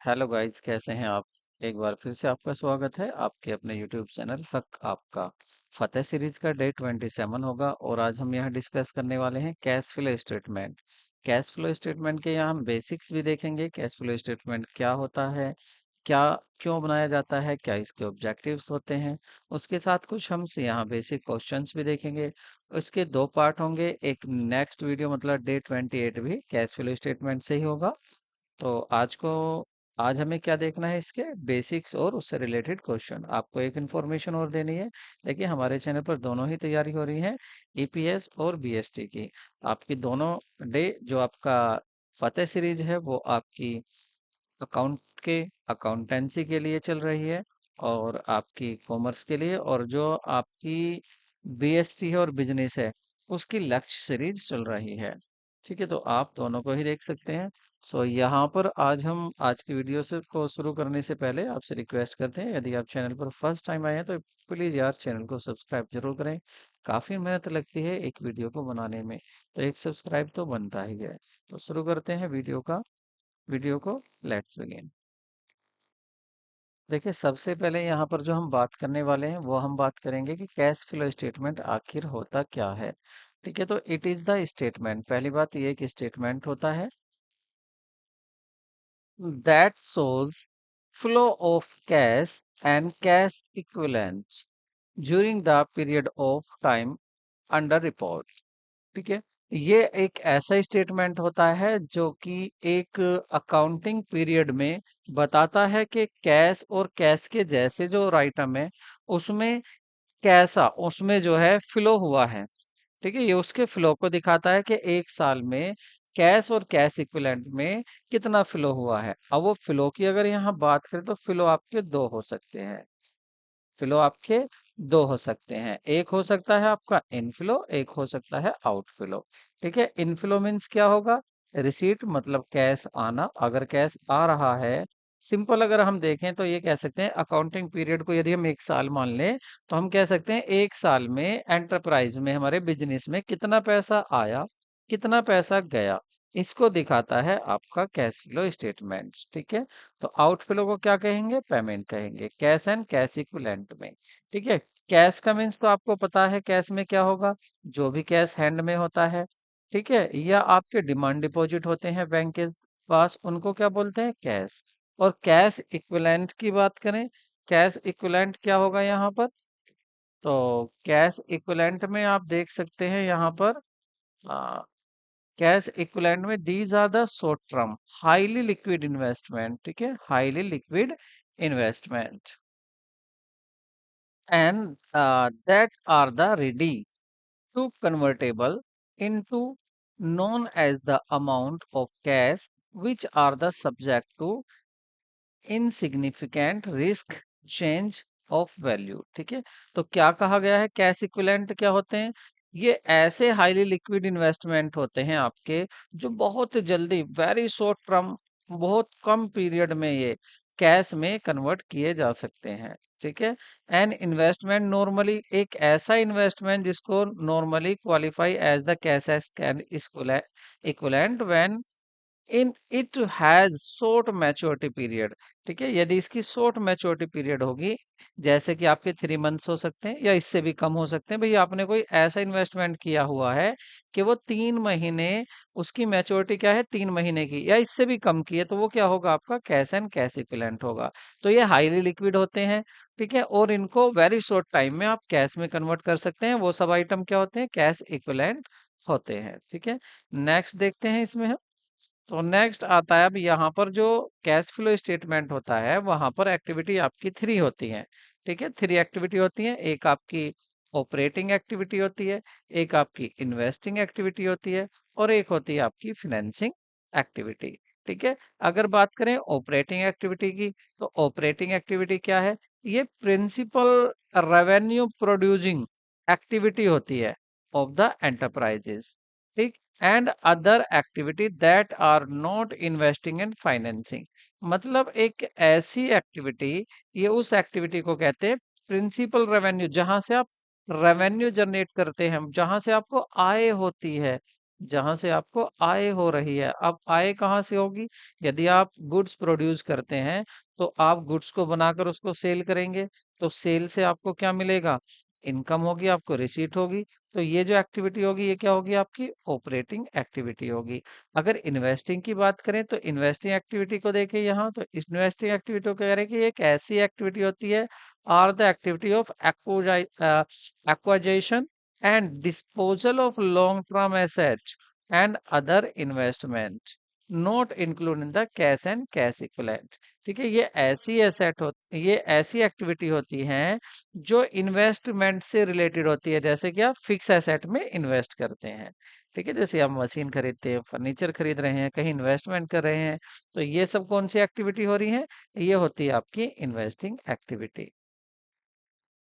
Hello guys, कैसे हैं आप। एक बार फिर से आपका स्वागत है आपके अपने यूट्यूब चैनल हक आपका। फतेह सीरीज का डे 27 होगा और आज हम यहाँ डिस्कस करने वाले हैं cash flow statement. Cash flow statement के यहाँ हम बेसिक्स भी देखेंगे। कैश फ्लो स्टेटमेंट क्या होता है, क्या क्यों बनाया जाता है, क्या इसके ऑब्जेक्टिव्स होते हैं। उसके साथ कुछ हम से यहाँ बेसिक क्वेश्चंस भी देखेंगे। इसके दो पार्ट होंगे, एक नेक्स्ट वीडियो मतलब डे 28 भी कैश फ्लो स्टेटमेंट से ही होगा। तो आज हमें क्या देखना है, इसके बेसिक्स और उससे रिलेटेड क्वेश्चन। आपको एक इन्फॉर्मेशन और देनी है। देखिए, हमारे चैनल पर दोनों ही तैयारी हो रही है, ईपीएस और बीएसटी की। आपकी दोनों डे जो आपका फतेह सीरीज है वो आपकी अकाउंट के अकाउंटेंसी के लिए चल रही है और आपकी कॉमर्स के लिए, और जो आपकी बीएसटी है और बिजनेस है उसकी लक्ष्य सीरीज चल रही है। ठीक है, तो आप दोनों को ही देख सकते हैं। सो यहाँ पर आज की वीडियो से को शुरू करने से पहले आपसे रिक्वेस्ट करते हैं, यदि आप चैनल पर फर्स्ट टाइम आए हैं तो प्लीज़ यार चैनल को सब्सक्राइब जरूर करें। काफ़ी मेहनत लगती है एक वीडियो को बनाने में, तो एक सब्सक्राइब तो बनता ही है। तो शुरू करते हैं वीडियो को। Let's begin. देखिए, सबसे पहले यहाँ पर जो हम बात करने वाले हैं वो हम बात करेंगे कि कैश फ्लो स्टेटमेंट आखिर होता क्या है। ठीक है, तो इट इज द स्टेटमेंट, पहली बात ये कि स्टेटमेंट होता है that shows flow of cash and cash equivalents during the period of time under report। ठीक है, ये एक ऐसा स्टेटमेंट होता है जो कि एक अकाउंटिंग पीरियड में बताता है कि कैश और कैश के जैसे जो आइटम है उसमें कैसा उसमें जो है फ्लो हुआ है। ठीक है, ये उसके फ्लो को दिखाता है कि एक साल में कैश और कैश इक्विवेलेंट में कितना फ्लो हुआ है। अब वो फ्लो की अगर यहाँ बात करें तो फ्लो आपके दो हो सकते हैं। फ्लो आपके दो हो सकते हैं, एक हो सकता है आपका इनफ्लो, एक हो सकता है आउटफ्लो। ठीक है, इनफ्लो मीन्स क्या होगा, रिसीट मतलब कैश आना। अगर कैश आ रहा है, सिंपल अगर हम देखें तो ये कह सकते हैं अकाउंटिंग पीरियड को यदि हम एक साल मान लें तो हम कह सकते हैं एक साल में एंटरप्राइज में हमारे बिजनेस में कितना पैसा आया, कितना पैसा गया, इसको दिखाता है आपका कैश फ्लो स्टेटमेंट्स। ठीक है, तो आउटफ्लो को क्या कहेंगे, पेमेंट कहेंगे, कैश एंड कैश इक्विवेलेंट में। ठीक है, कैश का मीन्स तो आपको पता है कैश में क्या होगा, जो भी कैश हैंड में होता है। ठीक है, या आपके डिमांड डिपॉजिट होते हैं बैंक के पास, उनको क्या बोलते हैं, कैश। और कैश इक्विवेलेंट की बात करें, कैश इक्विवेलेंट क्या होगा यहाँ पर, तो कैश इक्विवेलेंट में आप देख सकते हैं यहाँ पर कैश इक्विवेलेंट में these are the short term highly liquid investment. ठीक है, highly liquid investment and that are the ready to convertible into known as the amount of cash which are the subject to insignificant risk change of value। ठीक है, तो क्या कहा गया है, cash equivalent क्या होते हैं, ये ऐसे हाईली लिक्विड इन्वेस्टमेंट होते हैं आपके जो बहुत जल्दी, वेरी शॉर्ट टर्म, बहुत कम पीरियड में ये कैश में कन्वर्ट किए जा सकते हैं। ठीक है, एन इन्वेस्टमेंट नॉर्मली, एक ऐसा इन्वेस्टमेंट जिसको normally qualify as the cash as can equivalent when in it has short maturity period. ठीक है, यदि इसकी शॉर्ट मैच्योरिटी पीरियड होगी, जैसे कि आपके 3 मंथ्स हो सकते हैं या इससे भी कम हो सकते हैं। भाई आपने कोई ऐसा इन्वेस्टमेंट किया हुआ है कि वो 3 महीने, उसकी मैच्योरिटी क्या है 3 महीने की, या इससे भी कम की है, तो वो क्या होगा, आपका कैश एंड कैश इक्विवेलेंट होगा। तो ये हाईली लिक्विड होते हैं। ठीक है, और इनको वेरी शॉर्ट टाइम में आप कैश में कन्वर्ट कर सकते हैं। वो सब आइटम क्या होते हैं, कैश इक्विवेलेंट होते हैं। ठीक है, नेक्स्ट देखते हैं इसमें हम। तो नेक्स्ट आता है, अब यहाँ पर जो कैश फ्लो स्टेटमेंट होता है वहां पर एक्टिविटी आपकी 3 होती है। ठीक है, 3 एक्टिविटी होती है, एक आपकी ऑपरेटिंग एक्टिविटी होती है, एक आपकी इन्वेस्टिंग एक्टिविटी होती है, और एक होती है आपकी फिनेंसिंग एक्टिविटी। ठीक है, अगर बात करें ऑपरेटिंग एक्टिविटी की, तो ऑपरेटिंग एक्टिविटी क्या है, ये प्रिंसिपल रेवेन्यू प्रोड्यूसिंग एक्टिविटी होती है ऑफ द एंटरप्राइजेस। ठीक, and other activity that are not investing in financing. मतलब एक ऐसी एक्टिविटी, ये उस एक्टिविटी को कहते हैं प्रिंसिपल रेवेन्यू, जहां से आप रेवेन्यू जनरेट करते हैं, जहां से आपको आय होती है, जहां से आपको आय हो रही है। अब आय कहाँ से होगी? यदि आप गुड्स प्रोड्यूस करते हैं तो आप गुड्स को बनाकर उसको सेल करेंगे, तो सेल से आपको क्या मिलेगा? इनकम होगी, आपको रिसीट होगी। तो ये जो एक्टिविटी होगी ये क्या होगी? आपकी ऑपरेटिंग एक्टिविटी होगी। अगर इन्वेस्टिंग की बात करें तो इन्वेस्टिंग एक्टिविटी को देखें यहाँ, तो इन्वेस्टिंग एक्टिविटी को कह रहे हैं कि ये एक ऐसी एक्टिविटी होती है, are the activity of acquisition and disposal of long-term assets and other investment not including the cash and cash equivalent। ठीक है, ये ऐसी एक्टिविटी होती हैं जो इन्वेस्टमेंट से रिलेटेड होती है, जैसे कि आप फिक्स एसेट में इन्वेस्ट करते हैं। ठीक है, जैसे आप मशीन खरीदते हैं, फर्नीचर खरीद रहे हैं, कहीं इन्वेस्टमेंट कर रहे हैं, तो ये सब कौन सी एक्टिविटी हो रही है? ये होती है आपकी इन्वेस्टिंग एक्टिविटी।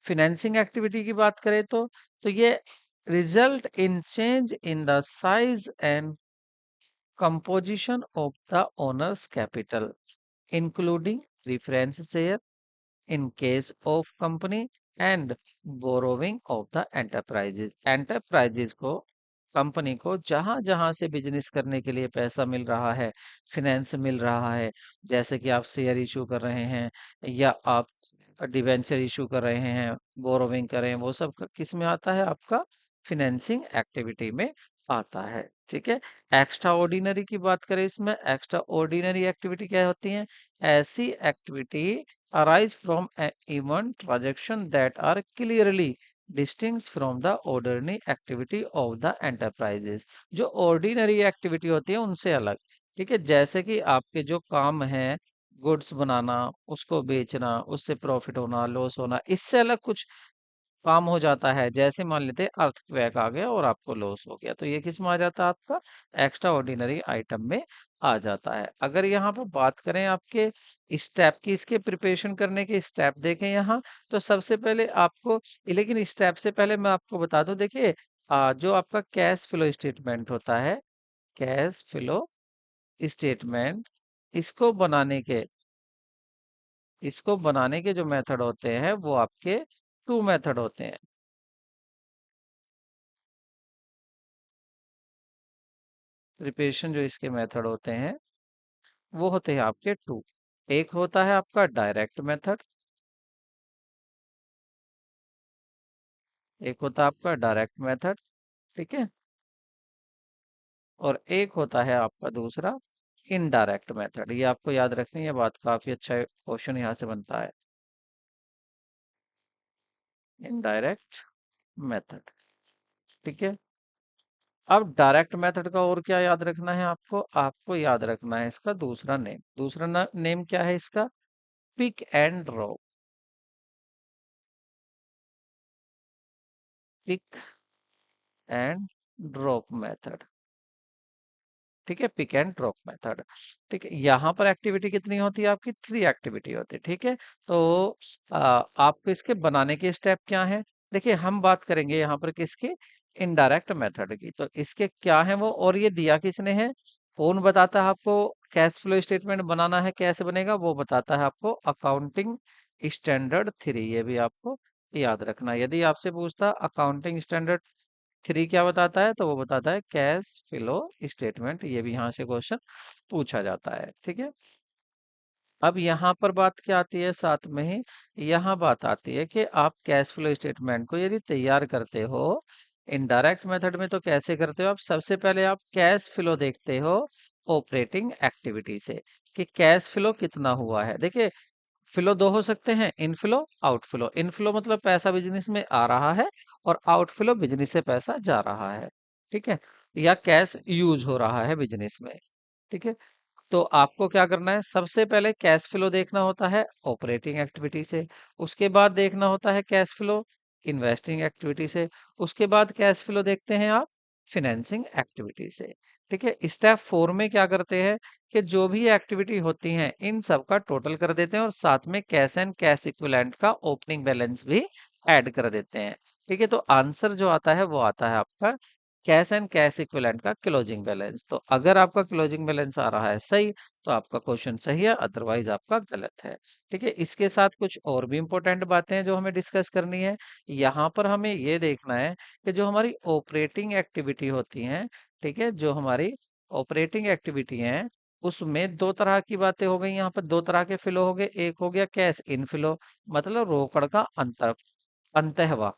फिनेंसिंग एक्टिविटी की बात करें तो ये result in change in the size and composition of the owners capital including preference share in case of company and borrowing of the enterprises. Enterprises को, कंपनी को जहां जहां से बिजनेस करने के लिए पैसा मिल रहा है, फिनेंस मिल रहा है, जैसे कि आप शेयर इशू कर रहे हैं या आप डिवेंचर इशू कर रहे हैं, बोरोविंग कर रहे हैं, वो सब किस में आता है? आपका फिनेंसिंग एक्टिविटी में आता है। ठीक है, एक्स्ट्रा ऑर्डिनरी की बात करें, इसमें एक्स्ट्रा ऑर्डिनरी एक्टिविटी क्या होती है? ऐसी activity arise from an event transaction that are clearly distinct from the ordinary activity of the enterprises। जो ordinary activity होती है उनसे अलग। ठीक है, जैसे कि आपके जो काम है, गुड्स बनाना, उसको बेचना, उससे प्रॉफिट होना, लॉस होना, इससे अलग कुछ काम हो जाता है। जैसे मान लेते हैं अर्थक्वेक आ गया और आपको लॉस हो गया, तो ये किस में आ जाता है? आपका एक्स्ट्रा ऑर्डिनरी आइटम में आ जाता है। अगर यहाँ पर बात करें आपके स्टेप की, इसके प्रिपरेशन करने के स्टेप देखें यहाँ, तो सबसे पहले आपको, लेकिन स्टेप से पहले मैं आपको बता दूं, देखिए जो आपका कैश फ्लो स्टेटमेंट होता है, कैश फ्लो स्टेटमेंट, इसको बनाने के इसको बनाने के जो मेथड होते हैं वो आपके टू मेथड होते हैं। प्रिपरेशन जो इसके मेथड होते हैं वो होते हैं आपके टू। एक होता है आपका डायरेक्ट मेथड, एक होता है आपका डायरेक्ट मेथड। ठीक है, और एक होता है आपका दूसरा इनडायरेक्ट मेथड। ये आपको याद रखनी है बात, काफी अच्छा क्वेश्चन यहाँ से बनता है। Indirect method. ठीक है, अब डायरेक्ट मेथड का और क्या याद रखना है आपको? आपको याद रखना है इसका दूसरा नेम। दूसरा नेम क्या है इसका? Pick and drop. Pick and drop method. ठीक है, पिक एंड ड्रॉप मेथड। ठीक है, यहाँ पर एक्टिविटी कितनी होती है? आपकी थ्री एक्टिविटी होती है। ठीक है, तो आपको इसके बनाने के स्टेप क्या है? देखिए, हम बात करेंगे यहाँ पर किसके? इनडायरेक्ट मेथड की। तो इसके क्या है वो, और ये दिया किसने है? कौन बताता है आपको कैश फ्लो स्टेटमेंट बनाना है कैसे बनेगा? वो बताता है आपको अकाउंटिंग स्टैंडर्ड थ्री। ये भी आपको याद रखना है। यदि आपसे पूछता अकाउंटिंग स्टैंडर्ड थ्री क्या बताता है, तो वो बताता है कैश फ्लो स्टेटमेंट। ये भी यहाँ से क्वेश्चन पूछा जाता है। ठीक है, अब यहाँ पर बात क्या आती है साथ में ही? यहाँ बात आती है कि आप कैश फ्लो स्टेटमेंट को यदि तैयार करते हो इनडायरेक्ट मेथड में, तो कैसे करते हो आप? सबसे पहले आप कैश फ्लो देखते हो ऑपरेटिंग एक्टिविटी से, कि कैश फ्लो कितना हुआ है। देखिए, फ्लो दो हो सकते हैं, इनफ्लो आउटफ्लो। इनफ्लो मतलब पैसा बिजनेस में आ रहा है, और आउटफ्लो बिजनेस से पैसा जा रहा है। ठीक है, या कैश यूज हो रहा है बिजनेस में। ठीक है, तो आपको क्या करना है? सबसे पहले कैश फ्लो देखना होता है ऑपरेटिंग एक्टिविटी से, उसके बाद देखना होता है कैश फ्लो इन्वेस्टिंग एक्टिविटी से, उसके बाद कैश फ्लो देखते हैं आप फिनेंसिंग एक्टिविटी से। ठीक है, स्टेप फोर में क्या करते हैं कि जो भी एक्टिविटी होती हैं इन सब का टोटल कर देते हैं, और साथ में कैश एंड कैश इक्विवेलेंट का ओपनिंग बैलेंस भी ऐड कर देते हैं। ठीक है, तो आंसर जो आता है वो आता है आपका कैश एंड कैश इक्विवेलेंट का क्लोजिंग बैलेंस। तो अगर आपका क्लोजिंग बैलेंस आ रहा है सही, तो आपका क्वेश्चन सही है, अदरवाइज आपका गलत है। ठीक है, इसके साथ कुछ और भी इंपॉर्टेंट बातें हैं जो हमें डिस्कस करनी है। यहाँ पर हमें ये देखना है कि जो हमारी ऑपरेटिंग एक्टिविटी होती हैं, ठीक है, जो हमारी ऑपरेटिंग एक्टिविटी है उसमें दो तरह की बातें हो गई, यहाँ पर दो तरह के फ्लो हो गए। एक हो गया कैश इनफ्लो, मतलब रोकड़ का अंतःवाह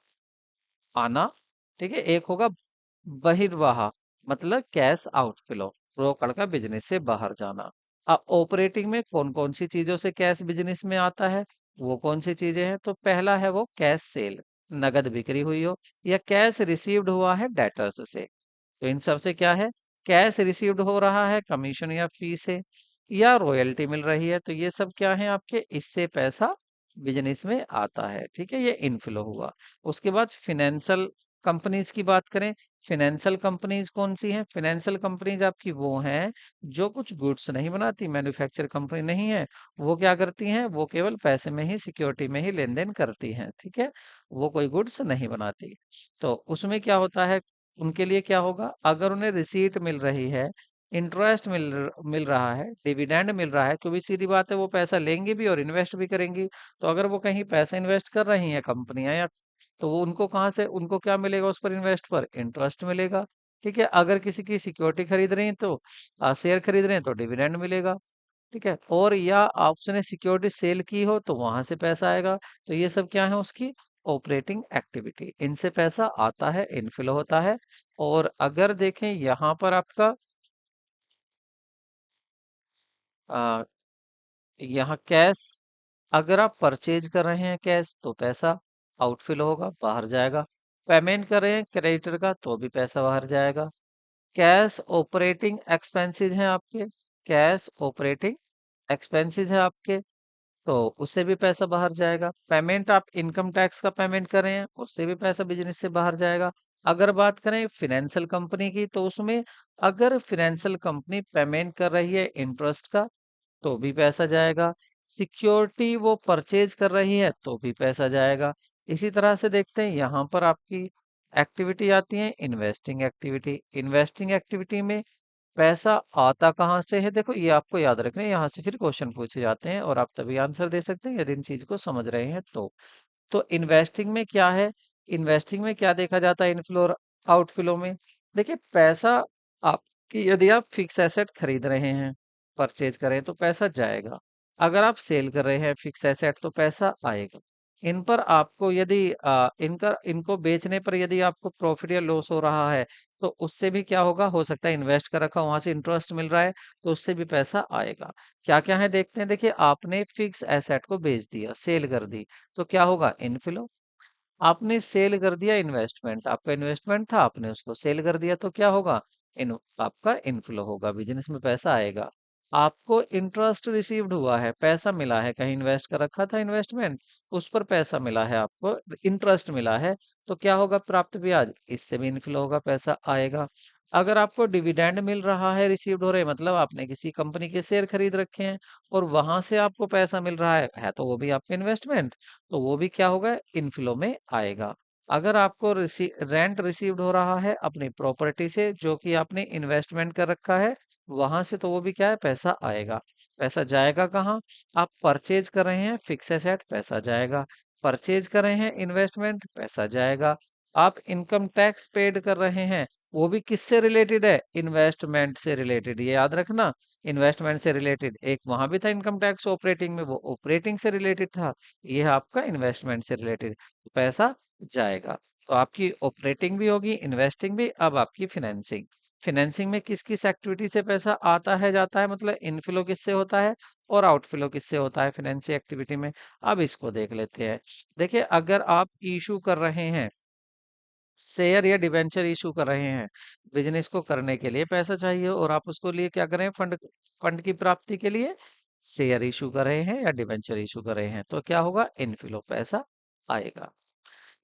आना, ठीक है। एक होगा बहिर्वाह, मतलब कैश आउटफ्लो, रोकड़ का बिजनेस से बाहर जाना। अब ऑपरेटिंग में कौन कौन सी चीजों से कैश बिजनेस में आता है, वो कौन सी चीजें हैं? तो पहला है वो कैश सेल, नगद बिक्री हुई हो, या कैश रिसीव्ड हुआ है डेटर्स से। तो इन सब से क्या है, कैश रिसीव्ड हो रहा है कमीशन या फी से, या रॉयल्टी मिल रही है, तो ये सब क्या है आपके, इससे पैसा बिजनेस में आता है, ठीक है। ये इनफ्लो हुआ। उसके बाद फिनेंशियल कंपनीज की बात करें, फिनेंशियल कंपनीज कौन सी हैं? फिनेंशियल कंपनीज आपकी वो हैं जो कुछ गुड्स नहीं बनाती, मैन्युफैक्चर कंपनी नहीं है। वो क्या करती हैं, वो केवल पैसे में ही, सिक्योरिटी में ही लेन देन करती हैं, ठीक है। वो कोई गुड्स नहीं बनाती। तो उसमें क्या होता है, उनके लिए क्या होगा, अगर उन्हें रिसीट मिल रही है, इंटरेस्ट मिल रहा है, डिविडेंड मिल रहा है, क्योंकि सीधी बात है वो पैसा लेंगे भी और इन्वेस्ट भी करेंगी। तो अगर वो कहीं पैसा इन्वेस्ट कर रही हैं कंपनियां, या तो वो उनको कहाँ से, उनको क्या मिलेगा उस पर, इन्वेस्ट पर इंटरेस्ट मिलेगा, ठीक है। अगर किसी की सिक्योरिटी खरीद रही हैं तो शेयर खरीद रहे हैं तो डिविडेंड मिलेगा, ठीक है। और या आपने सिक्योरिटी सेल की हो तो वहां से पैसा आएगा। तो ये सब क्या है, उसकी ऑपरेटिंग एक्टिविटी, इनसे पैसा आता है, इनफ्लो होता है। और अगर देखें यहाँ पर आपका आ, यहाँ कैश, अगर आप परचेज कर रहे हैं कैश तो पैसा आउटफ्लो होगा, बाहर जाएगा। पेमेंट कर रहे हैं क्रेडिटर का तो भी पैसा बाहर जाएगा। कैश ऑपरेटिंग एक्सपेंसेस हैं आपके, कैश ऑपरेटिंग एक्सपेंसेस है आपके, तो उससे भी पैसा बाहर जाएगा। पेमेंट आप इनकम टैक्स का पेमेंट कर रहे हैं, उससे भी पैसा बिजनेस से बाहर जाएगा। अगर बात करें फिनेंशियल कंपनी की, तो उसमें अगर फिनेंशियल कंपनी पेमेंट कर रही है इंटरेस्ट का तो भी पैसा जाएगा। सिक्योरिटी वो परचेज कर रही है तो भी पैसा जाएगा। इसी तरह से देखते हैं यहाँ पर आपकी एक्टिविटी आती है इन्वेस्टिंग एक्टिविटी। इन्वेस्टिंग एक्टिविटी में पैसा आता कहाँ से है, देखो ये आपको याद रखना है, यहाँ से फिर क्वेश्चन पूछे जाते हैं और आप तभी आंसर दे सकते हैं यदि इन चीज को समझ रहे हैं तो इन्वेस्टिंग में क्या है, इन्वेस्टिंग में क्या देखा जाता है इनफ्लो और आउटफ्लो में? देखिए पैसा आपकी, यदि आप फिक्स एसेट खरीद रहे हैं, परचेज करें तो पैसा जाएगा। अगर आप सेल कर रहे हैं फिक्स एसेट तो पैसा आएगा। इन पर आपको यदि इनको बेचने पर यदि आपको प्रॉफिट या लॉस हो रहा है तो उससे भी क्या होगा, हो सकता है इन्वेस्ट कर रखा वहां से इंटरेस्ट मिल रहा है तो उससे भी पैसा आएगा। क्या क्या है देखते हैं। देखिए आपने फिक्स एसेट को बेच दिया, सेल कर दी, तो क्या होगा, इनफ्लो। आपने सेल कर दिया इन्वेस्टमेंट, आपका इन्वेस्टमेंट था आपने उसको सेल कर दिया तो क्या होगा, इन आपका इनफ्लो होगा, बिजनेस में पैसा आएगा। आपको इंटरेस्ट रिसीव्ड हुआ है, पैसा मिला है, कहीं इन्वेस्ट कर रखा था इन्वेस्टमेंट, उस पर पैसा मिला है, आपको इंटरेस्ट मिला है, तो क्या होगा, प्राप्त ब्याज, इससे भी इनफ्लो होगा, पैसा आएगा। अगर आपको डिविडेंड मिल रहा है, रिसीव्ड हो रहे हैं, मतलब आपने किसी कंपनी के शेयर खरीद रखे हैं और वहां से आपको पैसा मिल रहा है तो वो भी आपका इन्वेस्टमेंट, तो वो भी क्या होगा, इनफ्लो में आएगा। अगर आपको रेंट रिसीव्ड हो रहा है अपनी प्रॉपर्टी से जो कि आपने इन्वेस्टमेंट कर रखा है वहां से, तो वो भी क्या है, पैसा आएगा। पैसा जाएगा कहाँ, आप परचेज कर रहे हैं फिक्स एसेट, पैसा जाएगा। परचेज कर रहे हैं इन्वेस्टमेंट, पैसा जाएगा। आप इनकम टैक्स पेड कर रहे हैं, वो भी किससे रिलेटेड है, इन्वेस्टमेंट से रिलेटेड, ये याद रखना। इन्वेस्टमेंट से रिलेटेड, एक वहां भी था इनकम टैक्स ऑपरेटिंग में, वो ऑपरेटिंग से रिलेटेड था, ये है आपका इन्वेस्टमेंट से रिलेटेड, तो पैसा जाएगा। तो आपकी ऑपरेटिंग भी होगी, इन्वेस्टिंग भी। अब आपकी फिनेंसिंग, फिनेंसिंग में किस किस एक्टिविटी से पैसा आता है जाता है, मतलब इनफ्लो किससे होता है और आउटफ्लो किससे होता है फाइनेंशियल एक्टिविटी में। अब इसको देख लेते हैं। देखिए अगर आप इशू कर रहे हैं शेयर या डिबेंचर, इशू कर रहे हैं, बिजनेस को करने के लिए पैसा चाहिए और आप उसको लिए क्या कर रहे हैं, फंड, फंड की प्राप्ति के लिए शेयर इशू कर रहे हैं या डिबेंचर इशू कर रहे हैं, तो क्या होगा, इनफ्लो, पैसा आएगा।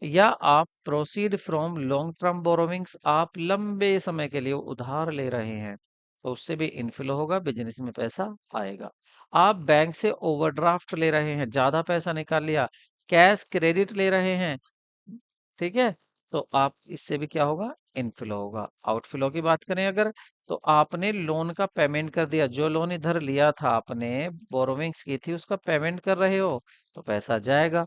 या आप proceed from long term borrowings, आप लंबे समय के लिए उधार ले रहे हैं तो उससे भी इनफ्लो होगा, बिजनेस में पैसा आएगा। आप बैंक से ओवरड्राफ्ट ले रहे हैं, ज्यादा पैसा निकाल लिया, कैश क्रेडिट ले रहे हैं, ठीक है, तो आप इससे भी क्या होगा, इनफ्लो होगा। आउटफ्लो की बात करें अगर, तो आपने लोन का पेमेंट कर दिया, जो लोन इधर लिया था आपने, बोरोविंग्स की थी, उसका पेमेंट कर रहे हो तो पैसा जाएगा,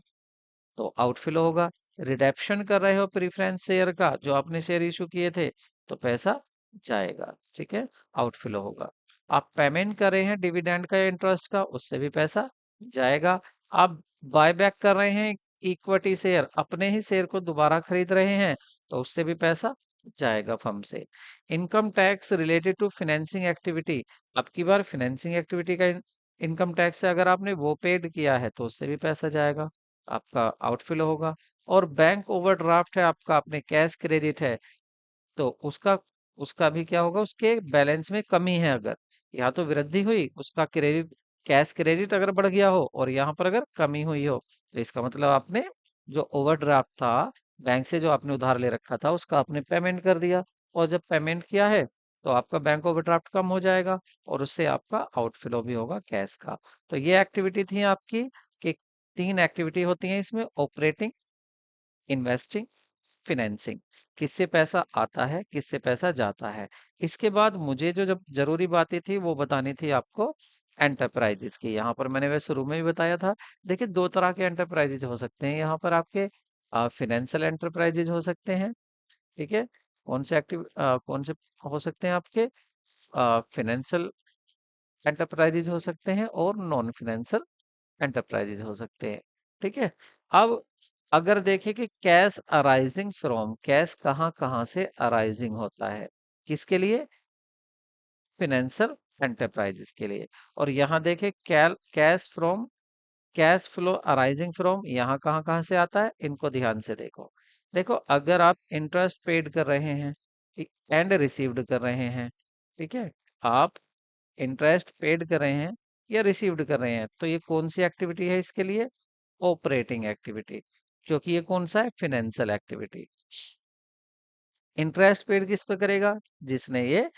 तो आउटफ्लो होगा। रिडेप्शन कर रहे हो प्रीफरेंस शेयर का, जो आपने शेयर इशू किए थे, तो पैसा जाएगा, ठीक है, आउटफ्लो होगा। आप पेमेंट कर रहे हैं डिविडेंड का या इंटरेस्ट का, उससे भी पैसा जाएगा। आप बाय बैक कर रहे हैं इक्विटी शेयर, अपने ही शेयर को दोबारा खरीद रहे हैं, तो उससे भी पैसा जाएगा फर्म से। Income tax related to financing activity, अब की बार फाइनेंसिंग एक्टिविटी का इनकम टैक्स है, अगर आपने वो पेड किया है तो उससे भी पैसा जाएगा, आपका आउटफ्लो होगा। और बैंक ओवरड्राफ्ट है आपका, अपने कैश क्रेडिट है, तो उसका उसका भी क्या होगा, उसके बैलेंस में कमी है अगर, या तो वृद्धि हुई, उसका क्रेडिट, कैश क्रेडिट अगर बढ़ गया हो और यहाँ पर अगर कमी हुई हो, तो इसका मतलब आपने जो ओवरड्राफ्ट था, बैंक से जो आपने उधार ले रखा था, उसका आपने पेमेंट कर दिया। और जब पेमेंट किया है तो आपका बैंक ओवरड्राफ्ट कम हो जाएगा और उससे आपका आउटफ्लो भी होगा कैश का। तो ये एक्टिविटी थी आपकी, कि तीन एक्टिविटी होती हैं इसमें, ऑपरेटिंग, इन्वेस्टिंग, फिनेंसिंग। किससे पैसा आता है, किससे पैसा जाता है। इसके बाद मुझे जो जब जरूरी बातें थी वो बतानी थी आपको एंटरप्राइजेज की। यहाँ पर मैंने वह शुरू में भी बताया था। देखिए, दो तरह के एंटरप्राइजेज हो सकते हैं यहाँ पर आपके, फिनेंशियल एंटरप्राइजेज हो सकते हैं, ठीक है। कौन से हो सकते हैं आपके, फिनेंशियल एंटरप्राइजेज हो सकते हैं और नॉन फिनेंशियल एंटरप्राइजेज हो सकते हैं, ठीक है। अब अगर देखें कि कैश अराइजिंग फ्रॉम, कैश कहाँ कहाँ से अराइजिंग होता है, किसके लिए, फिनेंशियल एंटरप्राइजेस के लिए। और यहाँ देखें cash from, cash flow arising from, यहाँ कहाँ कहाँ से आता है, इनको ध्यान से देखो। देखो, अगर आप इंटरेस्ट पेड कर रहे हैं एंड रिसीव्ड कर रहे हैं, ठीक है, आप इंटरेस्ट पेड कर रहे हैं या रिसीव्ड कर रहे हैं, तो ये कौन सी एक्टिविटी है इसके लिए, ऑपरेटिंग एक्टिविटी, क्योंकि ये कौन सा है, फिनेंशियल एक्टिविटी। इंटरेस्ट पेड किस पे करेगा, जिसने ये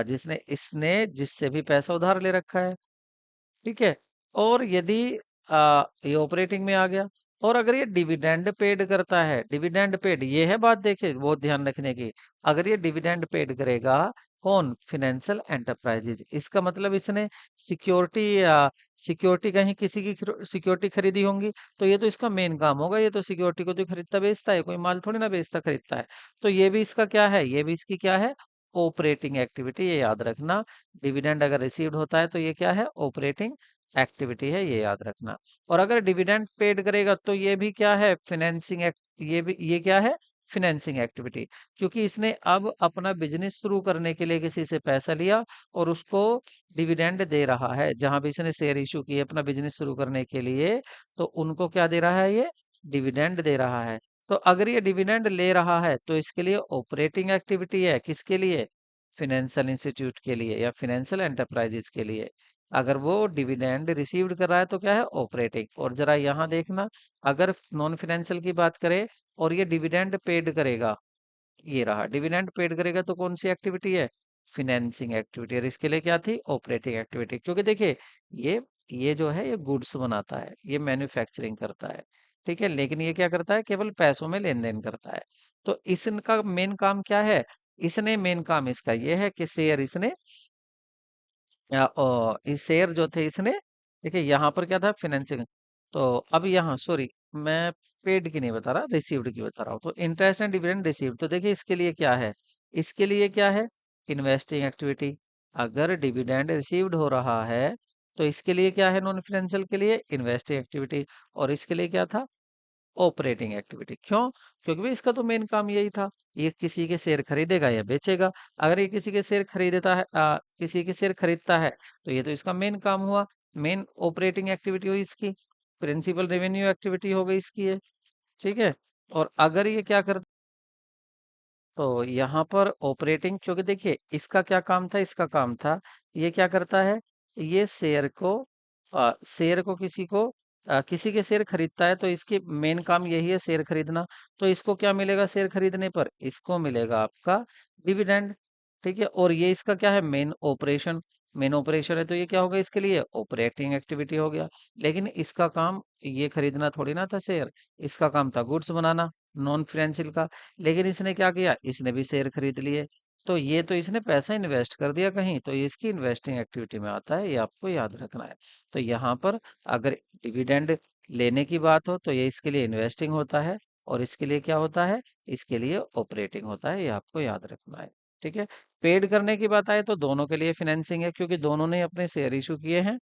जिसने इसने जिससे भी पैसा उधार ले रखा है, ठीक है। और यदि ये ऑपरेटिंग में आ गया, और अगर ये डिविडेंड पेड करता है, डिविडेंड पेड, ये है बात, देखिए बहुत ध्यान रखने की। अगर ये डिविडेंड पेड करेगा, कौन, फिनेंशियल एंटरप्राइजेज, इसका मतलब इसने सिक्योरिटी, सिक्योरिटी कहीं किसी की सिक्योरिटी खरीदी होंगी, तो ये तो इसका मेन काम होगा, ये तो सिक्योरिटी को तो खरीदता बेचता है, कोई माल थोड़ी ना बेचता खरीदता है। तो ये भी इसका क्या है, ये भी इसकी क्या है, ऑपरेटिंग एक्टिविटी, ये याद रखना। डिविडेंड अगर रिसीव्ड होता है तो ये क्या है, ऑपरेटिंग एक्टिविटी है, ये याद रखना। और अगर डिविडेंड पेड करेगा तो ये भी क्या है, फिनेंसिंग एक्ट, ये क्या है, फिनेंसिंग एक्टिविटी, क्योंकि इसने अब अपना बिजनेस शुरू करने के लिए किसी से पैसा लिया और उसको डिविडेंड दे रहा है, जहां भी इसने शेयर इशू किए अपना बिजनेस शुरू करने के लिए, तो उनको क्या दे रहा है, ये डिविडेंड दे रहा है। तो अगर ये डिविडेंड ले रहा है तो इसके लिए ऑपरेटिंग एक्टिविटी है, किसके लिए, फिनेंशियल इंस्टीट्यूट के लिए या फिनेंशियल एंटरप्राइजेस के लिए। अगर वो डिविडेंड रिसीव्ड कर रहा है तो क्या है, ऑपरेटिंग। और जरा यहाँ देखना, अगर नॉन फाइनेंशियल की बात करें और ये डिविडेंड पेड करेगा, ये रहा डिविडेंड पेड करेगा, तो कौन सी एक्टिविटी है, फिनेंसिंग एक्टिविटी। और इसके लिए क्या थी, ऑपरेटिंग एक्टिविटी, क्योंकि देखिए ये ये जो है ये गुड्स बनाता है, ये मैन्युफैक्चरिंग करता है, ठीक है, लेकिन ये क्या करता है, केवल पैसों में लेन देन करता है। तो इसका मेन काम क्या है, इसने मेन काम इसका ये है कि शेयर इसने, इस शेयर जो थे इसने, देखिए यहाँ पर क्या था, फिनेंसिंग। तो अब यहाँ सॉरी, मैं पेड की नहीं बता रहा, रिसीव्ड की बता रहा हूँ। तो इंटरेस्ट एंड डिविडेंड रिसीव्ड, तो देखिए इसके लिए क्या है, इसके लिए क्या है, इन्वेस्टिंग एक्टिविटी। अगर डिविडेंड रिसीव्ड हो रहा है तो इसके लिए क्या है, नॉन फाइनेंशियल के लिए इन्वेस्टिंग एक्टिविटी। और इसके लिए क्या था, ऑपरेटिंग एक्टिविटी। क्यों, क्योंकि भाई इसका तो मेन काम यही था, ये किसी के शेयर खरीदेगा या बेचेगा। अगर ये किसी के शेयर खरीदता है, किसी के शेयर खरीदता है, तो ये तो इसका मेन काम हुआ, मेन ऑपरेटिंग एक्टिविटी हुई इसकी, प्रिंसिपल रेवेन्यू एक्टिविटी हो गई इसकी ये, ठीक है। और अगर ये क्या कर, तो यहाँ पर ऑपरेटिंग, क्योंकि देखिए इसका क्या काम था, इसका काम था, ये क्या करता है, ये शेयर को किसी के शेयर खरीदता है, तो इसकी मेन काम यही है, शेयर खरीदना। तो इसको क्या मिलेगा, शेयर खरीदने पर इसको मिलेगा आपका डिविडेंड, ठीक है। और ये इसका क्या है, मेन ऑपरेशन है, तो ये क्या होगा, इसके लिए ऑपरेटिंग एक्टिविटी हो गया। लेकिन इसका काम ये खरीदना थोड़ी ना था शेयर, इसका काम था गुड्स बनाना, नॉन फाइनेंशियल का। लेकिन इसने क्या किया, इसने भी शेयर खरीद लिए, तो ये तो इसने पैसा इन्वेस्ट कर दिया कहीं, तो ये इसकी इन्वेस्टिंग एक्टिविटी में आता है, ये आपको याद रखना है। तो यहाँ पर अगर डिविडेंड लेने की बात हो तो ये इसके लिए इन्वेस्टिंग होता है, और इसके लिए क्या होता है, इसके लिए ऑपरेटिंग होता है, ये आपको याद रखना है। ठीक है। पेड करने की बात आए तो दोनों के लिए फाइनेंसिंग है, क्योंकि दोनों ने अपने शेयर इशू किए हैं,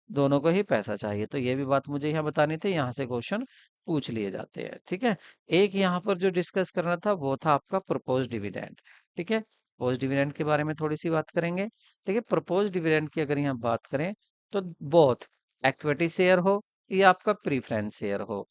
दोनों को ही पैसा चाहिए। तो ये भी बात मुझे यहाँ बतानी थी, यहाँ से क्वेश्चन पूछ लिए जाते हैं। ठीक है। एक यहाँ पर जो डिस्कस करना था वो था आपका प्रपोज डिविडेंड। ठीक है। प्रपोज डिविडेंड के बारे में थोड़ी सी बात करेंगे। देखिए, प्रपोज डिविडेंड की अगर यहाँ बात करें तो बोथ इक्विटी शेयर हो या आपका प्रीफरेंस शेयर हो,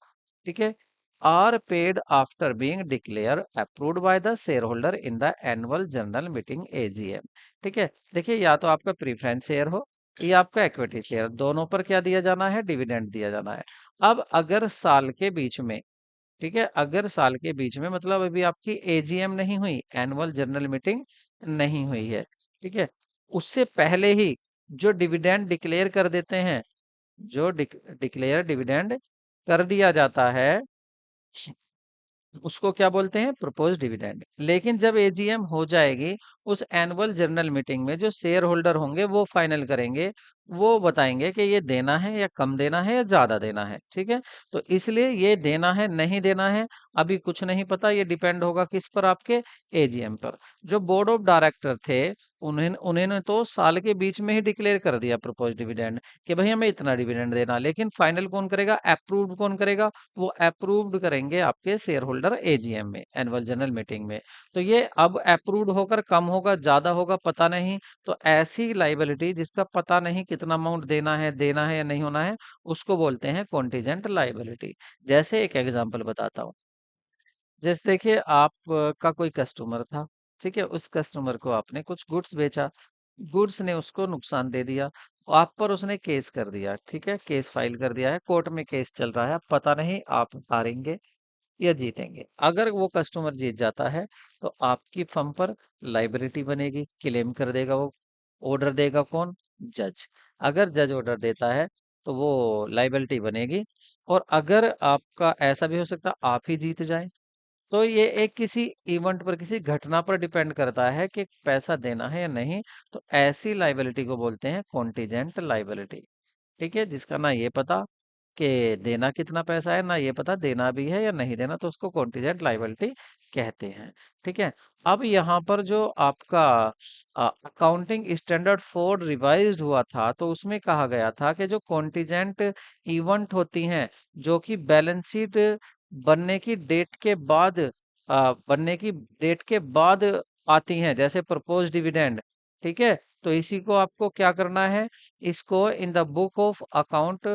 ठीक है, are paid after being declare approved by the shareholder in the annual general meeting AGM. ठीक है। देखिए, या तो आपका प्रीफरेंस शेयर हो, ये आपका इक्विटी शेयर, दोनों पर क्या दिया जाना है? डिविडेंड दिया जाना है। अब अगर साल के बीच में, ठीक है, अगर साल के बीच में मतलब अभी आपकी एजीएम नहीं हुई, एनुअल जनरल मीटिंग नहीं हुई है, ठीक है, उससे पहले ही जो डिविडेंड डिक्लेयर कर देते हैं, जो डिक्लेयर डिविडेंड कर दिया जाता है, उसको क्या बोलते हैं? Propose dividend. लेकिन जब एजीएम हो जाएगी, उस एनुअल जनरल मीटिंग में जो शेयर होल्डर होंगे वो फाइनल करेंगे, वो बताएंगे कि ये देना है या कम देना है या ज्यादा देना है। ठीक है। तो इसलिए ये देना है नहीं देना है अभी कुछ नहीं पता, ये डिपेंड होगा किस पर? आपके एजीएम पर। जो बोर्ड ऑफ डायरेक्टर थे, उन्हें उन्होंने तो साल के बीच में ही डिक्लेयर कर दिया प्रपोज डिविडेंड कि भाई हमें इतना डिविडेंड देना, लेकिन फाइनल कौन करेगा? अप्रूव्ड कौन करेगा? वो अप्रूव्ड करेंगे आपके शेयर होल्डर एजीएम में, एनुअल जनरल मीटिंग में। तो ये अब अप्रूव्ड होकर कम होगा ज्यादा होगा पता नहीं, तो ऐसी लाइबिलिटी जिसका पता नहीं कितना अमाउंट देना है या नहीं होना है, उसको बोलते हैं कॉन्टीजेंट लाइबिलिटी। जैसे एक एग्जांपल बताता हूँ। जैसे देखिए, आप का कोई कस्टमर था, ठीक है, उस कस्टमर को आपने कुछ गुड्स बेचा, गुड्स ने उसको नुकसान दे दिया, आप पर उसने केस कर दिया, ठीक है, केस फाइल कर दिया है, कोर्ट में केस चल रहा है, पता नहीं आप हारेंगे या जीतेंगे। अगर वो कस्टमर जीत जाता है तो आपकी फर्म पर लाइबिलिटी बनेगी, क्लेम कर देगा वो। ऑर्डर देगा कौन? जज। अगर जज ऑर्डर देता है तो वो लाइबिलिटी बनेगी। और अगर आपका ऐसा भी हो सकता है आप ही जीत जाए, तो ये एक किसी इवेंट पर, किसी घटना पर डिपेंड करता है कि पैसा देना है या नहीं। तो ऐसी लाइबिलिटी को बोलते हैं कॉन्टीजेंट लाइबिलिटी। ठीक है। जिसका ना ये पता कि देना कितना पैसा है, ना ये पता देना भी है या नहीं देना, तो उसको कॉन्टीजेंट लायबिलिटी कहते हैं। ठीक है। अब यहाँ पर जो आपका अकाउंटिंग स्टैंडर्ड 4 रिवाइज्ड हुआ था, तो उसमें कहा गया था कि जो कॉन्टीजेंट इवेंट होती हैं, जो कि बैलेंस शीट बनने की डेट के बाद आती हैं, जैसे प्रपोज डिविडेंड। ठीक है। तो इसी को आपको क्या करना है? इसको in the book of account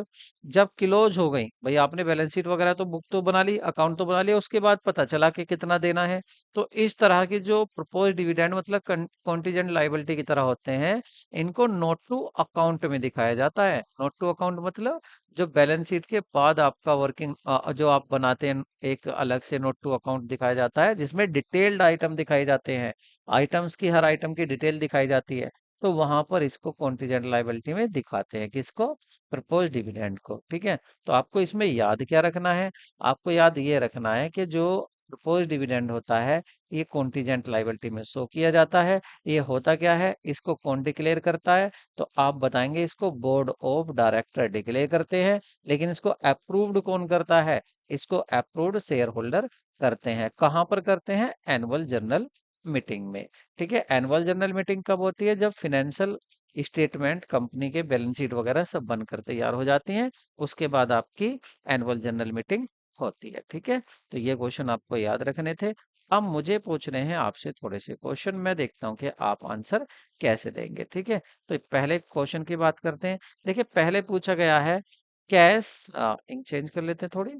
जब क्लोज हो गई, भाई आपने बैलेंस शीट वगैरह तो बुक तो बना ली, अकाउंट तो बना लिया, उसके बाद पता चला कि कितना देना है, तो इस तरह की जो प्रपोज डिविडेंड मतलब कॉन्टीजेंट लायबिलिटी की तरह होते हैं, इनको नोट टू अकाउंट में दिखाया जाता है। नोट टू अकाउंट मतलब जो बैलेंस शीट के बाद आपका वर्किंग जो आप बनाते हैं, एक अलग से नोट टू अकाउंट दिखाया जाता है, जिसमें डिटेल्ड आइटम दिखाए जाते हैं, आइटम्स की, हर आइटम की डिटेल दिखाई जाती है। तो वहां पर इसको कॉन्टीजेंट लायबिलिटी में दिखाते हैं, किसको? प्रपोज डिविडेंड को। ठीक है। तो आपको इसमें याद क्या रखना है? आपको याद ये रखना है कि जो प्रपोज डिविडेंड होता है, ये कॉन्टीजेंट लायबिलिटी में शो किया जाता है। ये होता क्या है? इसको कौन डिक्लेयर करता है? तो आप बताएंगे इसको बोर्ड ऑफ डायरेक्टर डिक्लेयर करते हैं। लेकिन इसको अप्रूव्ड कौन करता है? इसको अप्रूव्ड शेयर होल्डर करते हैं। कहाँ पर करते हैं? एनुअल जनरल मीटिंग में। ठीक है। एनुअल जनरल मीटिंग कब होती है? जब फिनेंशियल स्टेटमेंट, कंपनी के बैलेंस शीट वगैरह सब बनकर तैयार हो जाती हैं, उसके बाद आपकी एनुअल जनरल मीटिंग होती है। ठीक है। तो ये क्वेश्चन आपको याद रखने थे। अब मुझे पूछने हैं आपसे थोड़े से क्वेश्चन, मैं देखता हूँ कि आप आंसर कैसे देंगे। ठीक है। तो पहले क्वेश्चन की बात करते हैं। देखिए, पहले पूछा गया है कैश, इंक चेंज कर लेते हैं थोड़ी।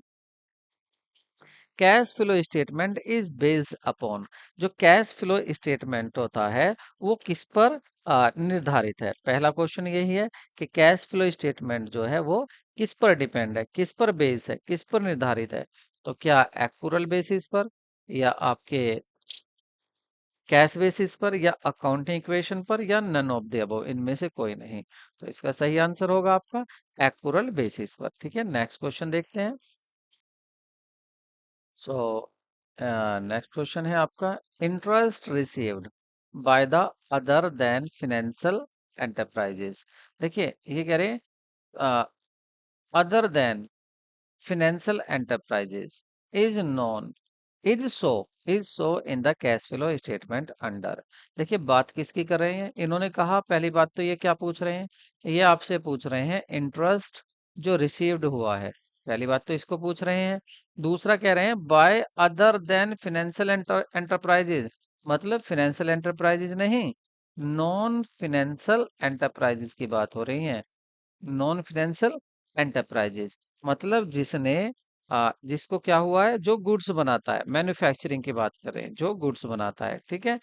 Cash flow statement is based upon, जो कैश फ्लो स्टेटमेंट होता है वो किस पर निर्धारित है? पहला क्वेश्चन यही है कि कैश फ्लो स्टेटमेंट जो है वो किस पर डिपेंड है, किस पर बेस्ड है, किस पर निर्धारित है? तो क्या एक्चुअल बेसिस पर, या आपके कैश बेसिस पर, या अकाउंटिंग इक्वेशन पर, या नन ऑफ द अबव, इनमें से कोई नहीं। तो इसका सही आंसर होगा आपका एक्चुअल बेसिस पर। ठीक है। नेक्स्ट क्वेश्चन देखते हैं। सो नेक्स्ट क्वेश्चन है आपका, interest received by the other than financial enterprises. देखिए, ये कह रहे हैं other than financial enterprises is known, is so is show in the cash flow statement under. देखिए बात किसकी कर रहे हैं, इन्होंने कहा पहली बात तो ये क्या पूछ रहे हैं, ये आपसे पूछ रहे हैं इंटरेस्ट जो रिसीव्ड हुआ है, पहली बात तो इसको पूछ रहे हैं। दूसरा कह रहे हैं by other than financial enterprises, मतलब फाइनेंशियल एंटरप्राइजेज नहीं, नॉन फाइनेंशियल एंटरप्राइजेज की बात हो रही है। नॉन फाइनेंशियल एंटरप्राइजेज मतलब जिसको क्या हुआ है, जो गुड्स बनाता है, मैन्युफैक्चरिंग की बात कर रहे हैं, जो गुड्स बनाता है, ठीक है।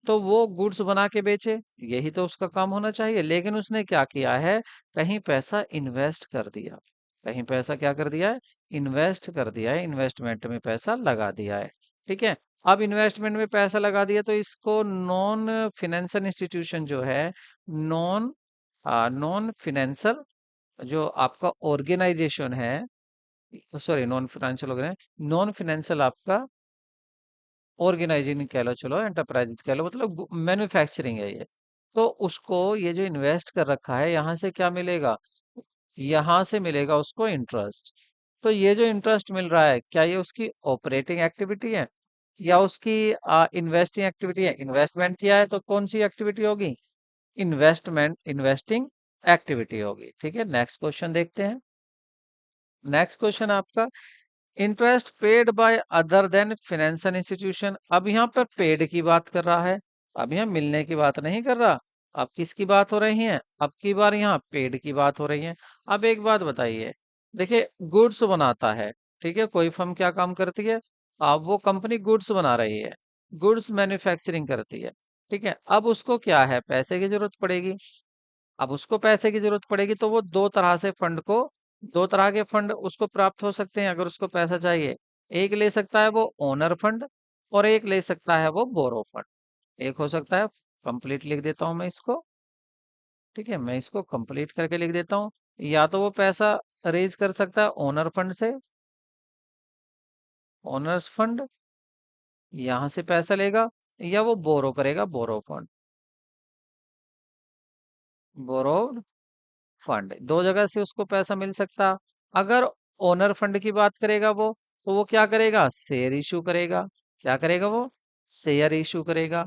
तो वो गुड्स बना के बेचे, यही तो उसका काम होना चाहिए, लेकिन उसने क्या किया है, कहीं पैसा इन्वेस्ट कर दिया, कहीं पैसा क्या कर दिया है, इन्वेस्ट कर दिया है, इन्वेस्टमेंट में पैसा लगा दिया है, ठीक है। अब इन्वेस्टमेंट में पैसा लगा दिया तो इसको नॉन फिनेंशियल इंस्टीट्यूशन जो है, नॉन नॉन फिनेंशियल जो आपका ऑर्गेनाइजेशन है, sorry non financial organise, non financial आपका ऑर्गेनाइजिंग कह लो, चलो एंटरप्राइज कह लो, मतलब मैन्युफैक्चरिंग है ये। तो उसको ये जो इन्वेस्ट कर रखा है, यहाँ से क्या मिलेगा, यहाँ से मिलेगा उसको इंटरेस्ट। तो ये जो इंटरेस्ट मिल रहा है, क्या ये उसकी ऑपरेटिंग एक्टिविटी है या उसकी इन्वेस्टिंग एक्टिविटी है, इन्वेस्टमेंट किया है तो कौन सी एक्टिविटी होगी, इन्वेस्टिंग एक्टिविटी होगी, ठीक है। नेक्स्ट क्वेश्चन देखते हैं। नेक्स्ट क्वेश्चन आपका, interest paid by other than financial institution. अब यहाँ पर पेड की बात कर रहा है, अब यहाँ मिलने की बात नहीं कर रहा। अब किसकी बात हो रही है, अब की बार यहाँ पेड की बात हो रही है। अब एक बात बताइए, देखिए गुड्स बनाता है, ठीक है, कोई फर्म क्या काम करती है, अब वो कंपनी गुड्स बना रही है, गुड्स मैन्युफैक्चरिंग करती है, ठीक है। अब उसको क्या है, पैसे की जरूरत पड़ेगी। अब उसको पैसे की जरूरत पड़ेगी तो वो दो तरह के फंड उसको प्राप्त हो सकते हैं अगर उसको पैसा चाहिए। एक ले सकता है वो ओनर फंड, और एक ले सकता है वो बोरो फंड। एक हो सकता है, कंप्लीट लिख देता हूं मैं इसको, ठीक है, मैं इसको कंप्लीट करके लिख देता हूँ। या तो वो पैसा रेज कर सकता है ओनर फंड से, ओनर्स फंड, यहां से पैसा लेगा, या वो बोरो करेगा, बोरो फंड, बोरो फंड, दो जगह से उसको पैसा मिल सकता। अगर ओनर फंड की बात करेगा वो, तो वो क्या करेगा, शेयर इशू करेगा। क्या करेगा वो, शेयर इशू करेगा,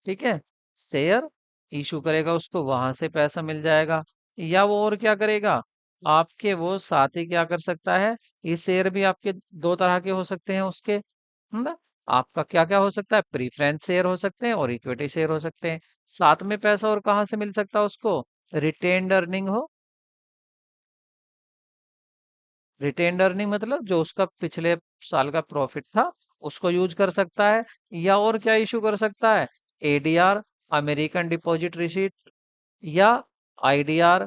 ठीक है, शेयर इशू करेगा, उसको वहां से पैसा मिल जाएगा। या वो और क्या करेगा, आपके वो साथ ही क्या कर सकता है, ये शेयर भी आपके दो तरह के हो सकते हैं उसके, ना, आपका क्या क्या हो सकता है, प्रीफरेंस शेयर हो सकते हैं और इक्विटी शेयर हो सकते हैं। साथ में पैसा और कहाँ से मिल सकता है उसको, रिटेन्ड अर्निंग हो, रिटेन्ड अर्निंग मतलब जो उसका पिछले साल का प्रॉफिट था उसको यूज कर सकता है। या और क्या इशू कर सकता है, एडीआर, अमेरिकन डिपॉजिट रिसीट, या IDR,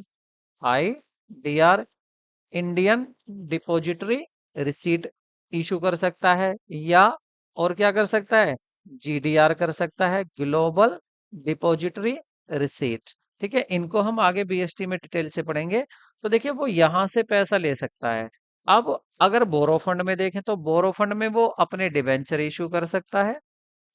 IDR, Indian depository receipt issue कर सकता है। या और क्या कर सकता है, जीडीआर कर सकता है, ग्लोबल डिपॉजिटरी रिसीट, ठीक है। इनको हम आगे बीएसटी में डिटेल से पढ़ेंगे। तो देखिए वो यहां से पैसा ले सकता है। अब अगर बोरो फंड में देखें तो बोरो फंड में वो अपने डिबेंचर इशू कर सकता है,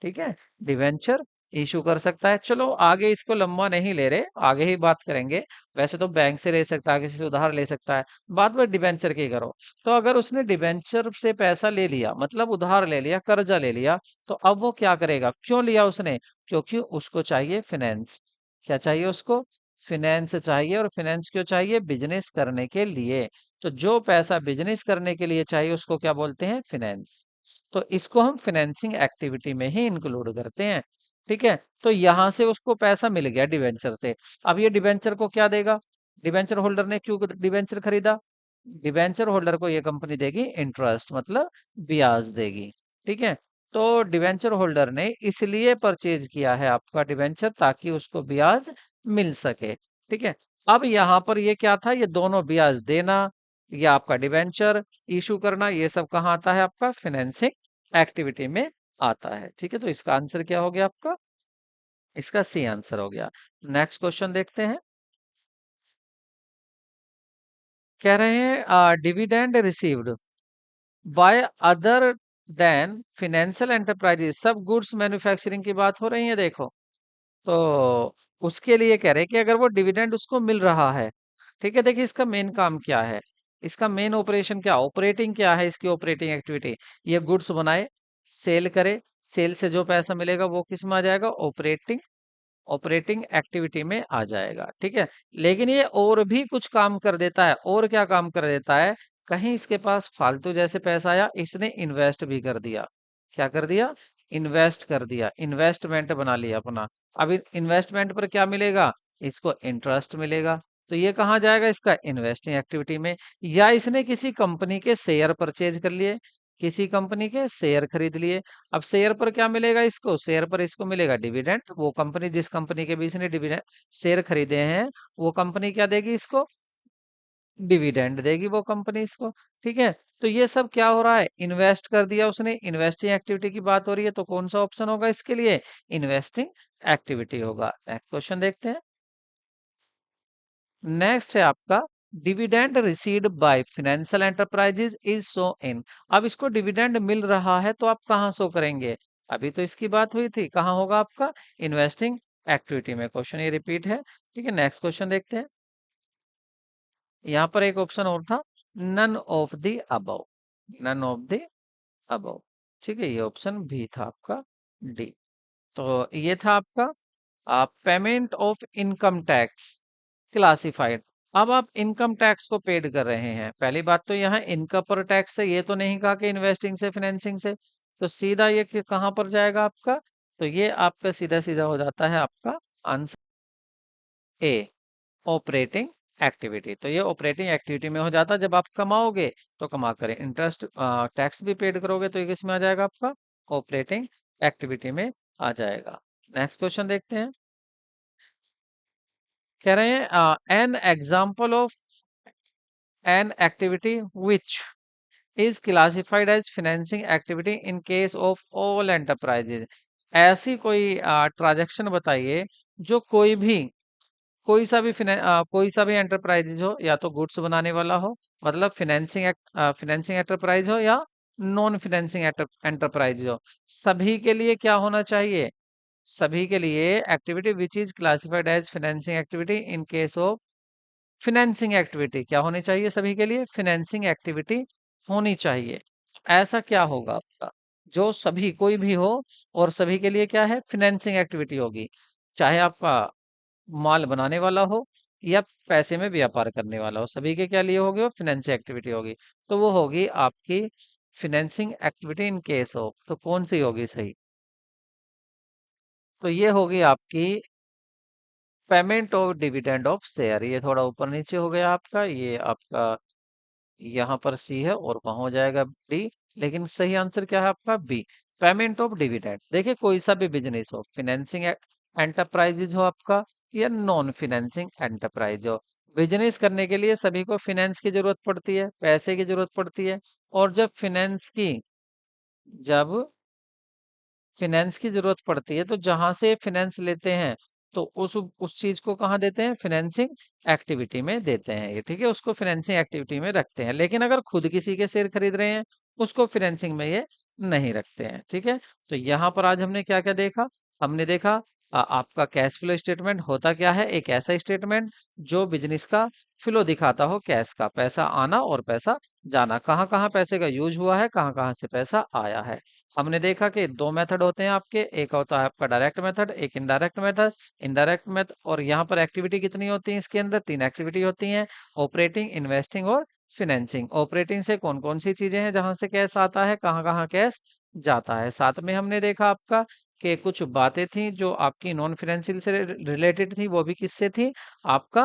ठीक है, डिवेंचर इशू कर सकता है। चलो आगे इसको लंबा नहीं ले रहे, आगे ही बात करेंगे। वैसे तो बैंक से ले सकता है, किसी से उधार ले सकता है, बात में डिबेंचर की करो। तो अगर उसने डिबेंचर से पैसा ले लिया, मतलब उधार ले लिया, कर्जा ले लिया, तो अब वो क्या करेगा, क्यों लिया उसने, क्योंकि उसको चाहिए फाइनेंस। क्या चाहिए उसको, फाइनेंस चाहिए, और फाइनेंस क्यों चाहिए, बिजनेस करने के लिए। तो जो पैसा बिजनेस करने के लिए चाहिए उसको क्या बोलते हैं, फाइनेंस। तो इसको हम फाइनेंसिंग एक्टिविटी में ही इंक्लूड करते हैं, ठीक है। तो यहां से उसको पैसा मिल गया डिवेंचर से। अब ये डिवेंचर को क्या देगा, डिवेंचर होल्डर ने क्यों डिवेंचर खरीदा, डिवेंचर होल्डर को ये कंपनी देगी इंटरेस्ट, मतलब ब्याज देगी, ठीक है। तो डिवेंचर होल्डर ने इसलिए परचेज किया है आपका डिवेंचर, ताकि उसको ब्याज मिल सके, ठीक है। अब यहाँ पर ये क्या था, ये दोनों ब्याज देना या आपका डिवेंचर इशू करना, ये सब कहाँ आता है, आपका फाइनेंसिंग एक्टिविटी में आता है, ठीक है। तो इसका आंसर क्या हो गया आपका, इसका सी आंसर हो गया। नेक्स्ट क्वेश्चन देखते हैं। कह रहे हैं dividend received by other than financial enterprises, सब गुड्स मैन्युफैक्चरिंग की बात हो रही है, देखो। तो उसके लिए कह रहे हैं कि अगर वो डिविडेंड उसको मिल रहा है, ठीक है, देखिए इसका मेन काम क्या है, इसका मेन ऑपरेशन क्या, ऑपरेटिंग क्या है इसकी, ऑपरेटिंग एक्टिविटी, ये गुड्स बनाए, सेल करे, सेल से जो पैसा मिलेगा वो किस में आ जाएगा, ऑपरेटिंग ऑपरेटिंग एक्टिविटी में आ जाएगा। ठीक है, लेकिन ये और भी कुछ काम कर देता है। और क्या काम कर देता है, कहीं इसके पास फालतू जैसे पैसा आया, इसने इन्वेस्ट भी कर दिया। क्या कर दिया, इन्वेस्ट कर दिया, इन्वेस्टमेंट बना लिया अपना। अब इन्वेस्टमेंट पर क्या मिलेगा, इसको इंटरेस्ट मिलेगा। तो ये कहाँ जाएगा, इसका इन्वेस्टिंग एक्टिविटी में। या इसने किसी कंपनी के शेयर परचेज कर लिए, किसी कंपनी के शेयर खरीद लिए। अब शेयर पर क्या मिलेगा इसको, शेयर पर इसको मिलेगा डिविडेंड। वो कंपनी, जिस कंपनी के भी इसने डिविडेंड शेयर खरीदे हैं, वो कंपनी क्या देगी इसको, डिविडेंड देगी वो कंपनी इसको। ठीक है, तो ये सब क्या हो रहा है, इन्वेस्ट कर दिया उसने, इन्वेस्टिंग एक्टिविटी की बात हो रही है, तो कौन सा ऑप्शन होगा इसके लिए, इन्वेस्टिंग एक्टिविटी होगा। नेक्स्ट क्वेश्चन देखते हैं। नेक्स्ट है आपका, dividend received by financial enterprises is show in. अब इसको डिविडेंड मिल रहा है तो आप कहाँ शो करेंगे, अभी तो इसकी बात हुई थी, कहाँ होगा आपका, इन्वेस्टिंग एक्टिविटी में। क्वेश्चन ये रिपीट है। ठीक है, नेक्स्ट क्वेश्चन देखते हैं। यहाँ पर एक ऑप्शन और था, none of the above, none of the above. ठीक है, ये ऑप्शन भी था आपका डी। तो ये था आपका payment of income tax classified. अब आप इनकम टैक्स को पेड कर रहे हैं। पहली बात तो यहाँ इनकम पर टैक्स है, ये तो नहीं कहा कि इन्वेस्टिंग से, फाइनेंसिंग से। तो सीधा ये कहाँ पर जाएगा आपका, तो ये आपका सीधा सीधा हो जाता है आपका आंसर ए, ऑपरेटिंग एक्टिविटी। तो ये ऑपरेटिंग एक्टिविटी में हो जाता है। जब आप कमाओगे तो कमा कर इंटरेस्ट टैक्स भी पेड करोगे, तो ये किस में आ जाएगा आपका, ऑपरेटिंग एक्टिविटी में आ जाएगा। नेक्स्ट क्वेश्चन देखते हैं। कह रहे हैं an example of an activity which is classified as financing activity in case of all enterprises। ऐसी कोई ट्रांजैक्शन बताइए जो कोई सा भी एंटरप्राइजेज हो, या तो गुड्स बनाने वाला हो, मतलब फाइनेंसिंग एंटरप्राइज हो, या नॉन फाइनेंसिंग एंटरप्राइज हो, सभी के लिए क्या होना चाहिए, सभी के लिए activity which is classified as financing activity in case of financing activity, क्या होनी चाहिए सभी के लिए, फिनेंसिंग एक्टिविटी होनी चाहिए। ऐसा क्या होगा आपका, जो सभी कोई भी हो और सभी के लिए क्या है, फिनेंसिंग एक्टिविटी होगी। चाहे आपका माल बनाने वाला हो या पैसे में व्यापार करने वाला हो, सभी के क्या लिए होगी, वो फिनेंसिंग एक्टिविटी होगी। तो वो होगी आपकी financing activity in case of. तो कौन सी होगी सही, तो ये होगी आपकी payment of dividend of share. ये थोड़ा ऊपर नीचे हो गया आपका, ये आपका यहाँ पर सी है और वहां हो जाएगा डी। लेकिन सही आंसर क्या है आपका, बी, पेमेंट ऑफ डिविडेंड। देखिए कोई सा भी बिजनेस हो, फिनेंसिंग एंटरप्राइजेज हो आपका या नॉन फिनेंसिंग एंटरप्राइज हो, बिजनेस करने के लिए सभी को फिनेंस की जरूरत पड़ती है, पैसे की जरूरत पड़ती है। और जब फिनेंस की जरूरत पड़ती है, तो जहां से फिनेंस लेते हैं, तो उस चीज को कहाँ देते हैं, फिनेंसिंग एक्टिविटी में देते हैं ये। ठीक है, उसको फिनेंसिंग एक्टिविटी में रखते हैं। लेकिन अगर खुद किसी के शेयर खरीद रहे हैं, उसको फिनेंसिंग में ये नहीं रखते हैं। ठीक है, तो यहाँ पर आज हमने क्या क्या देखा, हमने देखा आपका कैश फ्लो स्टेटमेंट होता क्या है, एक ऐसा स्टेटमेंट जो बिजनेस का फ्लो दिखाता हो, कैश का, पैसा आना और पैसा जाना, कहाँ कहाँ पैसे का यूज हुआ है, कहाँ कहाँ से पैसा आया है। हमने देखा कि दो मेथड होते हैं आपके, एक होता है आपका डायरेक्ट मेथड, एक इनडायरेक्ट मेथड। इनडायरेक्ट मेथड, और यहाँ पर एक्टिविटी कितनी होती है, इसके अंदर तीन एक्टिविटी होती हैं, ऑपरेटिंग, इन्वेस्टिंग और फिनेंसिंग। ऑपरेटिंग से कौन कौन सी चीजें हैं जहां से कैश आता है, कहाँ कहाँ कैश जाता है। साथ में हमने देखा आपका कि कुछ बातें थी जो आपकी नॉन फाइनेंशियल से रिलेटेड थी, वो भी किससे थी, आपका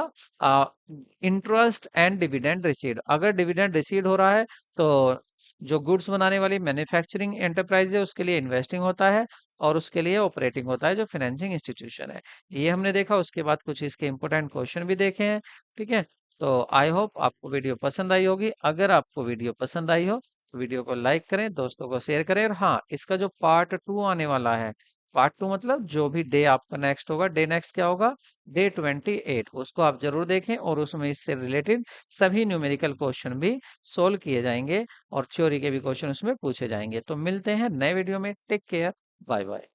इंटरेस्ट एंड डिविडेंड रिसीव्ड। अगर डिविडेंड रिसीव्ड हो रहा है, तो जो गुड्स बनाने वाली मैन्युफैक्चरिंग एंटरप्राइज है उसके लिए इन्वेस्टिंग होता है, और उसके लिए ऑपरेटिंग होता है जो फाइनेंसिंग इंस्टीट्यूशन है। ये हमने देखा। उसके बाद कुछ इसके इंपॉर्टेंट क्वेश्चन भी देखे हैं। ठीक है, तो आई होप आपको वीडियो पसंद आई होगी। अगर आपको वीडियो पसंद आई हो तो वीडियो को लाइक करें, दोस्तों को शेयर करें। और हाँ, इसका जो पार्ट 2 आने वाला है, पार्ट 2 मतलब जो भी डे आपका नेक्स्ट होगा, डे नेक्स्ट क्या होगा, डे 28, उसको आप जरूर देखें। और उसमें इससे रिलेटेड सभी न्यूमेरिकल क्वेश्चन भी सोल्व किए जाएंगे और थ्योरी के भी क्वेश्चन उसमें पूछे जाएंगे। तो मिलते हैं नए वीडियो में, टेक केयर, बाय बाय।